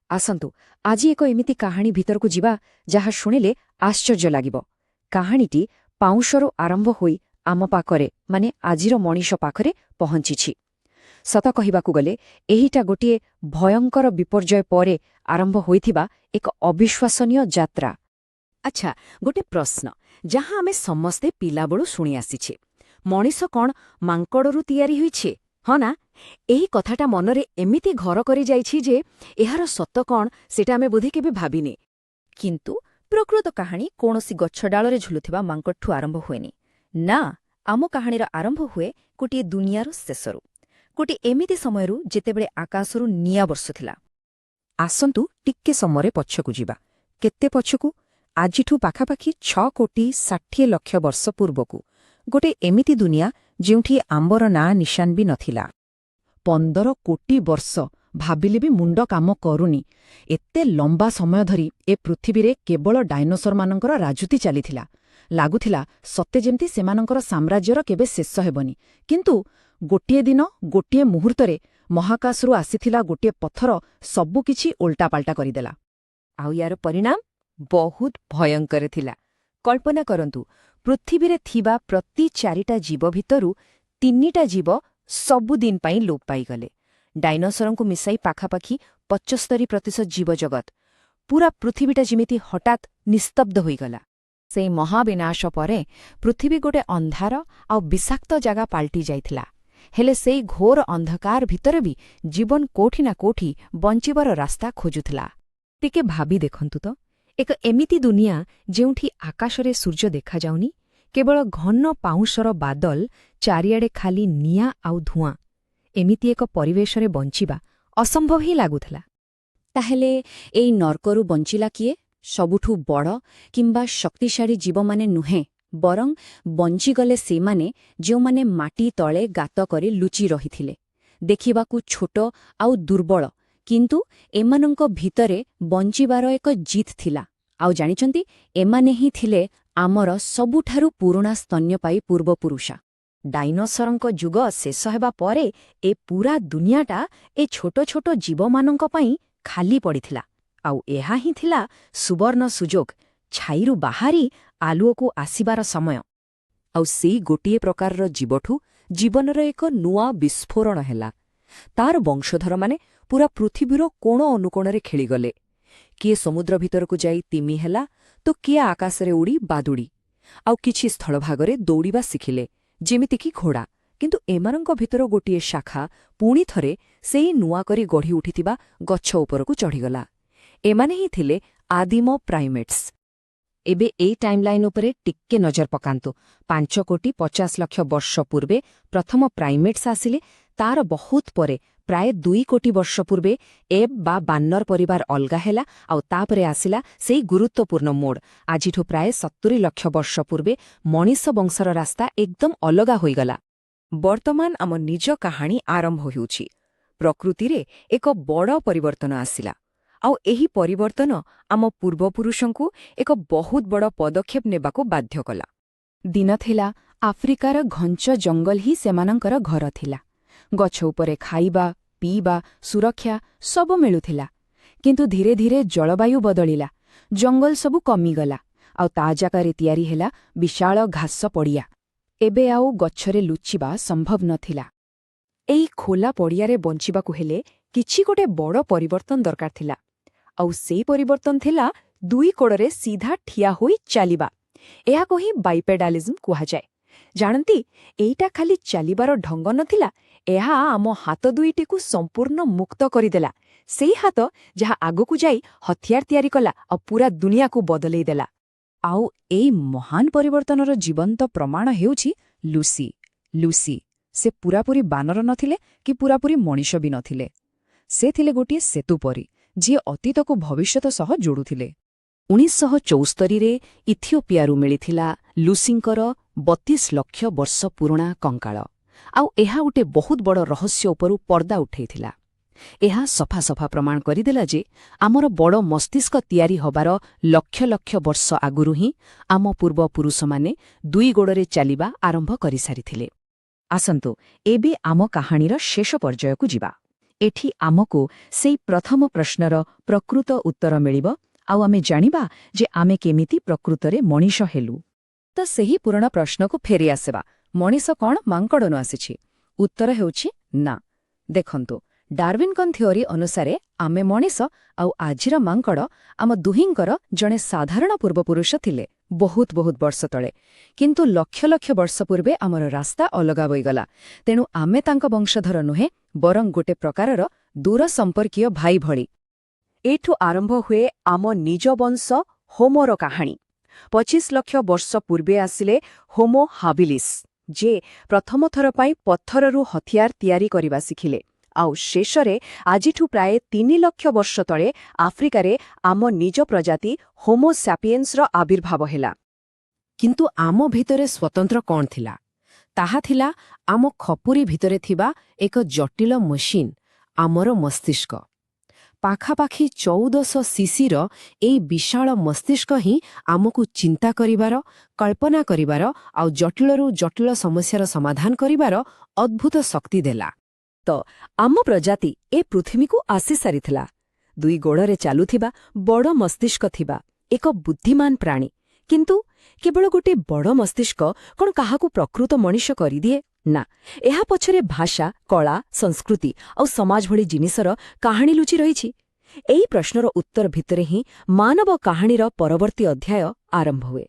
ଆସନ୍ତୁ ଆଜି ଏକ ଏମିତି କାହାଣୀ ଭିତରକୁ ଯିବା ଯାହା ଶୁଣିଲେ ଆଶ୍ଚର୍ଯ୍ୟ ଲାଗିବ। କାହାଣୀଟି ପାଉଁଶରୁ ଆରମ୍ଭ ହୋଇ ଆମ ପାଖରେ ମାନେ ଆଜିର ମଣିଷ ପାଖରେ ପହଞ୍ଚିଛି। ସତ କହିବାକୁ ଗଲେ ଏହିଟା ଗୋଟିଏ ଭୟଙ୍କର ବିପର୍ଯ୍ୟୟ ପରେ ଆରମ୍ଭ ହୋଇଥିବା ଏକ ଅବିଶ୍ୱାସନୀୟ ଯାତ୍ରା। ଆଚ୍ଛା, ଗୋଟେ ପ୍ରଶ୍ନ ଯାହା ଆମେ ସମସ୍ତେ ପିଲାବେଳୁ ଶୁଣି ଆସିଛେ, ମଣିଷ କ'ଣ ମାଙ୍କଡ଼ରୁ ତିଆରି ହୋଇଛେ? ହଁ ନା? ଏହି କଥାଟା ମନରେ ଏମିତି ଘର କରିଯାଇଛି ଯେ ଏହାର ସତ କ'ଣ ସେଟା ଆମେ ବୋଧେ କେବେ ଭାବିନେ। କିନ୍ତୁ ପ୍ରକୃତ କାହାଣୀ କୌଣସି ଗଛ ଡାଳରେ ଝୁଲୁଥିବା ମାଙ୍କଡ଼ଠୁ ଆରମ୍ଭ ହୁଏନି। ନା, ଆମ କାହାଣୀର ଆରମ୍ଭ ହୁଏ ଗୋଟିଏ ଦୁନିଆର ଶେଷରୁ, ଗୋଟିଏ ଏମିତି ସମୟରୁ ଯେତେବେଳେ ଆକାଶରୁ ନିଆଁ ବର୍ଷୁଥିଲା। ଆସନ୍ତୁ ଟିକେ ସମୟରେ ପଛକୁ ଯିବା। କେତେ ପଛକୁ? ଆଜିଠୁ ପାଖାପାଖି 6,60,00,000 ବର୍ଷ ପୂର୍ବକୁ। ଗୋଟେ ଏମିତି ଦୁନିଆ ଯେଉଁଠି ଆମ୍ବର ନାଁ ନିଶାନ ବି ନଥିଲା। 15 କୋଟି ବର୍ଷ ଭାବିଲେ ବି ମୁଣ୍ଡ କାମ କରୁନି। ଏତେ ଲମ୍ବା ସମୟ ଧରି ଏ ପୃଥିବୀରେ କେବଳ ଡାଇନୋସରମାନଙ୍କର ରାଜୁତି ଚାଲିଥିଲା। ଲାଗୁଥିଲା ସତେ ଯେମିତି ସେମାନଙ୍କର ସାମ୍ରାଜ୍ୟର କେବେ ଶେଷ ହେବନି। କିନ୍ତୁ ଗୋଟିଏ ଦିନ ଗୋଟିଏ ମୁହୂର୍ତ୍ତରେ ମହାକାଶରୁ ଆସିଥିଲା ଗୋଟିଏ ପଥର ସବୁକିଛି ଓଲଟାପାଲଟା କରିଦେଲା। ଆଉ ୟାର ପରିଣାମ ବହୁତ ଭୟଙ୍କର ଥିଲା। କଳ୍ପନା କରନ୍ତୁ, ପୃଥିବୀରେ ଥିବା ପ୍ରତି 4ଟା ଜୀବ ଭିତରୁ 3ଟା ଜୀବ ସବୁଦିନ ପାଇଁ ଲୋପ ପାଇଗଲେ। ଡାଇନୋସରଙ୍କୁ ମିଶାଇ ପାଖାପାଖି 75% ଜୀବଜଗତ। ପୁରା ପୃଥିବୀଟା ଯେମିତି ହଠାତ୍ ନିସ୍ତବ୍ଧ ହୋଇଗଲା। ସେଇ ମହାବିନାଶ ପରେ ପୃଥିବୀ ଗୋଟେ ଅନ୍ଧାର ଆଉ ବିଷାକ୍ତ ଜାଗା ପାଲଟି ଯାଇଥିଲା। ହେଲେ ସେଇ ଘୋର ଅନ୍ଧକାର ଭିତରେ ବି ଜୀବନ କୋଉଠି ନା କୋଉଠି ବଞ୍ଚିବାର ରାସ୍ତା ଖୋଜୁଥିଲା। ଟିକେ ଭାବି ଦେଖନ୍ତୁ ତ, ଏକ ଏମିତି ଦୁନିଆ ଯେଉଁଠି ଆକାଶରେ ସୂର୍ଯ୍ୟ ଦେଖାଯାଉନି, କେବଳ ଘନ ପାଉଁଶର ବାଦଲ, ଚାରିଆଡ଼େ ଖାଲି ନିଆଁ ଆଉ ଧୂଆଁ। ଏମିତି ଏକ ପରିବେଶରେ ବଞ୍ଚିବା ଅସମ୍ଭବ ହିଁ ଲାଗୁଥିଲା। ତାହେଲେ ଏଇ ନର୍କରୁ ବଞ୍ଚିଲା କିଏ? ସବୁଠୁ ବଡ଼ କିମ୍ବା ଶକ୍ତିଶାଳୀ ଜୀବମାନେ ନୁହେଁ, ବରଂ ବଞ୍ଚିଗଲେ ସେମାନେ ଯେଉଁମାନେ ମାଟି ତଳେ ଗାତ କରି ଲୁଚି ରହିଥିଲେ। ଦେଖିବାକୁ ଛୋଟ ଆଉ ଦୁର୍ବଳ, କିନ୍ତୁ ଏମାନଙ୍କ ଭିତରେ ବଞ୍ଚିବାର ଏକ ଜିତ୍ ଥିଲା। ଆଉ ଜାଣିଛନ୍ତି, ଏମାନେ ହିଁ ଥିଲେ ଆମର ସବୁଠାରୁ ପୁରୁଣା ସ୍ତନ୍ୟପାୟୀ ପୂର୍ବପୁରୁଷ। ଡାଇନୋସରଙ୍କ ଯୁଗ ଶେଷ ହେବା ପରେ ଏ ପୂରା ଦୁନିଆଟା ଏ ଛୋଟ ଛୋଟ ଜୀବମାନଙ୍କ ପାଇଁ ଖାଲି ପଡ଼ିଥିଲା। ଆଉ ଏହା ହିଁ ଥିଲା ସୁବର୍ଣ୍ଣ ସୁଯୋଗ, ଛାଇରୁ ବାହାରି ଆଲୁଅକୁ ଆସିବାର ସମୟ। ଆଉ ସେଇ ଗୋଟିଏ ପ୍ରକାରର ଜୀବଠୁ ଜୀବନର ଏକ ନୂଆ ବିସ୍ଫୋରଣ ହେଲା। ତାର ବଂଶଧରମାନେ ପୂରା ପୃଥିବୀର କୋଣ ଅନୁକୋଣରେ ଖେଳିଗଲେ। କିଏ ସମୁଦ୍ର ଭିତରକୁ ଯାଇ ତିମି ହେଲା, ତ କିଏ ଆକାଶରେ ଉଡ଼ି ବାଦୁଡ଼ି। ଆଉ କିଛି ସ୍ଥଳଭାଗରେ ଦୌଡ଼ିବା ଶିଖିଲେ, ଯେମିତିକି ଘୋଡ଼ା। କିନ୍ତୁ ଏମାନଙ୍କ ଭିତର ଗୋଟିଏ ଶାଖା ପୁଣି ଥରେ ସେଇ ନୂଆ କରି ଗଢ଼ି ଉଠିଥିବା ଗଛ ଉପରକୁ ଚଢ଼ିଗଲା। ଏମାନେ ହିଁ ଥିଲେ ଆଦିମ ପ୍ରାଇମେଟ୍ସ। ଏବେ ଏଇ ଟାଇମ୍ଲାଇନ୍ ଉପରେ ଟିକେ ନଜର ପକାନ୍ତୁ। 5,50,00,000 ବର୍ଷ ପୂର୍ବେ ପ୍ରଥମ ପ୍ରାଇମେଟ୍ସ ଆସିଲେ। ତାର ବହୁତ ପରେ ପ୍ରାୟ 2 କୋଟି ବର୍ଷ ପୂର୍ବେ ଏବ୍ ବା ବାନର ପରିବାର ଅଲଗା ହେଲା। ଆଉ ତାପରେ ଆସିଲା ସେଇ ଗୁରୁତ୍ୱପୂର୍ଣ୍ଣ ମୋଡ଼। ଆଜିଠୁ ପ୍ରାୟ 70 ଲକ୍ଷ ବର୍ଷ ପୂର୍ବେ ମଣିଷ ବଂଶର ରାସ୍ତା ଏକଦମ ଅଲଗା ହୋଇଗଲା। ବର୍ତ୍ତମାନ ଆମ ନିଜ କାହାଣୀ ଆରମ୍ଭ ହେଉଛି। ପ୍ରକୃତିରେ ଏକ ବଡ଼ ପରିବର୍ତ୍ତନ ଆସିଲା। ଆଉ ଏହି ପରିବର୍ତ୍ତନ ଆମ ପୂର୍ବପୁରୁଷଙ୍କୁ ଏକ ବହୁତ ବଡ଼ ପଦକ୍ଷେପ ନେବାକୁ ବାଧ୍ୟ କଲା। ଦିନ ଥିଲା, ଆଫ୍ରିକାର ଘଞ୍ଚ ଜଙ୍ଗଲ ହିଁ ସେମାନଙ୍କର ଘର ଥିଲା। ଗଛ ଉପରେ ଖାଇବା, ପିଇବା, ସୁରକ୍ଷା ସବୁ ମିଳୁଥିଲା। କିନ୍ତୁ ଧୀରେ ଧୀରେ ଜଳବାୟୁ ବଦଳିଲା। ଜଙ୍ଗଲ ସବୁ କମିଗଲା। ଆଉ ତା ଜାଗାରେ ତିଆରି ହେଲା ବିଶାଳ ଘାସ ପଡ଼ିଆ। ଏବେ ଆଉ ଗଛରେ ଲୁଚିବା ସମ୍ଭବ ନଥିଲା। ଏଇ ଖୋଲା ପଡ଼ିଆରେ ବଞ୍ଚିବାକୁ ହେଲେ କିଛି ଗୋଟେ ବଡ଼ ପରିବର୍ତ୍ତନ ଦରକାର ଥିଲା। ଆଉ ସେଇ ପରିବର୍ତ୍ତନ ଥିଲା 2 କୋଡ଼ରେ ସିଧା ଠିଆ ହୋଇ ଚାଲିବା। ଏହାକୁ ହିଁ ବାଇପେଡାଲିଜମ୍ କୁହାଯାଏ। ଜାଣନ୍ତି, ଏଇଟା ଖାଲି ଚାଲିବାର ଢଙ୍ଗ ନଥିଲା, ଏହା ଆମ ହାତ ଦୁଇଟିକୁ ସମ୍ପୂର୍ଣ୍ଣ ମୁକ୍ତ କରିଦେଲା। ସେଇ ହାତ ଯାହା ଆଗକୁ ଯାଇ ହତିଆର ତିଆରି କଲା ଆଉ ପୂରା ଦୁନିଆକୁ ବଦଳେଇ ଦେଲା। ଆଉ ଏଇ ମହାନ ପରିବର୍ତ୍ତନର ଜୀବନ୍ତ ପ୍ରମାଣ ହେଉଛି ଲୁସି। ଲୁସି, ସେ ପୂରାପୂରି ବାନର ନଥିଲେ କି ପୂରାପୂରି ମଣିଷ ବି ନଥିଲେ। ସେ ଥିଲେ ଗୋଟିଏ ସେତୁ ପରି, ଯିଏ ଅତୀତକୁ ଭବିଷ୍ୟତ ସହ ଯୋଡ଼ୁଥିଲେ। 1974ରେ ଇଥିଓପିଆରୁ ମିଳିଥିଲା ଲୁସିଙ୍କର 32 ଲକ୍ଷ ବର୍ଷ ପୁରୁଣା କଙ୍କାଳ। ଆଉ ଏହା ଗୋଟେ ବହୁତ ବଡ଼ ରହସ୍ୟ ଉପରୁ ପର୍ଦ୍ଦା ଉଠେଇଥିଲା। ଏହା ସଫା ସଫା ପ୍ରମାଣ କରିଦେଲା ଯେ ଆମର ବଡ଼ ମସ୍ତିଷ୍କ ତିଆରି ହେବାର ଲକ୍ଷ ଲକ୍ଷ ବର୍ଷ ଆଗରୁ ହିଁ ଆମ ପୂର୍ବପୁରୁଷମାନେ 2 ଗୋଡ଼ରେ ଚାଲିବା ଆରମ୍ଭ କରିସାରିଥିଲେ। ଆସନ୍ତୁ ଏବେ ଆମ କାହାଣୀର ଶେଷ ପର୍ଯ୍ୟାୟକୁ ଯିବା। ଏଠି ଆମକୁ ସେଇ ପ୍ରଥମ ପ୍ରଶ୍ନର ପ୍ରକୃତ ଉତ୍ତର ମିଳିବ ଆଉ ଆମେ ଜାଣିବା ଯେ ଆମେ କେମିତି ପ୍ରକୃତରେ ମଣିଷ ହେଲୁ। ତ ସେହି ପୁରୁଣା ପ୍ରଶ୍ନକୁ ଫେରି ଆସିବା, ମଣିଷ କ'ଣ ମାଙ୍କଡ଼ନୁ ଆସିଛି? ଉତ୍ତର ହେଉଛି ନା। ଦେଖନ୍ତୁ, ଡାର୍ୱିନ୍ଙ୍କ ଥିଓରି ଅନୁସାରେ ଆମେ ମଣିଷ ଆଉ ଆଜିର ମାଙ୍କଡ଼ ଆମ ଦୁହିଁଙ୍କର ଜଣେ ସାଧାରଣ ପୂର୍ବପୁରୁଷ ଥିଲେ ବହୁତ ବର୍ଷ ତଳେ। କିନ୍ତୁ ଲକ୍ଷ ଲକ୍ଷ ବର୍ଷ ପୂର୍ବେ ଆମର ରାସ୍ତା ଅଲଗା ହୋଇଗଲା। ତେଣୁ ଆମେ ତାଙ୍କ ବଂଶଧର ନୁହେଁ, ବରଂ ଗୋଟେ ପ୍ରକାରର ଦୂର ସମ୍ପର୍କୀୟ ଭାଇ ଭଳି। ଏଠୁ ଆରମ୍ଭ ହୁଏ ଆମ ନିଜ ବଂଶ ହୋମୋର କାହାଣୀ। 25 ଲକ୍ଷ ବର୍ଷ ପୂର୍ବେ ଆସିଲେ ହୋମୋ ହାବିଲିସ୍, ଯେ ପ୍ରଥମ ଥର ପାଇଁ ପଥରରୁ ହତିଆର ତିଆରି କରିବା ଶିଖିଲେ। ଆଉ ଶେଷରେ ଆଜିଠୁ ପ୍ରାୟ 3 ଲକ୍ଷ ବର୍ଷ ତଳେ ଆଫ୍ରିକାରେ ଆମ ନିଜ ପ୍ରଜାତି ହୋମୋ ସାପିଏନ୍ସର ଆବିର୍ଭାବ ହେଲା। କିନ୍ତୁ ଆମ ଭିତରେ ସ୍ୱତନ୍ତ୍ର କ'ଣ ଥିଲା? ତାହା ଥିଲା ଆମ ଖପୁରି ଭିତରେ ଥିବା ଏକ ଜଟିଳ ମେସିନ୍, ଆମର ମସ୍ତିଷ୍କ। ପାଖାପାଖି 1400 ସିସିର ଏଇ ବିଶାଳ ମସ୍ତିଷ୍କ ହିଁ ଆମକୁ ଚିନ୍ତା କରିବାର, କଳ୍ପନା କରିବାର ଆଉ ଜଟିଳରୁ ଜଟିଳ ସମସ୍ୟାର ସମାଧାନ କରିବାର ଅଦ୍ଭୁତ ଶକ୍ତି ଦେଲା। ତ ଆମ ପ୍ରଜାତି ଏ ପୃଥିବୀକୁ ଆସିସାରିଥିଲା, 2 ଗୋଡ଼ରେ ଚାଲୁଥିବା, ବଡ଼ ମସ୍ତିଷ୍କ ଥିବା ଏକ ବୁଦ୍ଧିମାନ ପ୍ରାଣୀ। କିନ୍ତୁ କେବଳ ଗୋଟେ ବଡ଼ ମସ୍ତିଷ୍କ କ'ଣ କାହାକୁ ପ୍ରକୃତ ମଣିଷ କରିଦିଏ? ନା, ଏହା ପଛରେ ଭାଷା, କଳା, ସଂସ୍କୃତି ଆଉ ସମାଜ ଭଳି ଜିନିଷର କାହାଣୀ ଲୁଚି ରହିଛି। ଏହି ପ୍ରଶ୍ନର ଉତ୍ତର ଭିତରେ ହିଁ ମାନବ କାହାଣୀର ପରବର୍ତ୍ତୀ ଅଧ୍ୟାୟ ଆରମ୍ଭ ହୁଏ।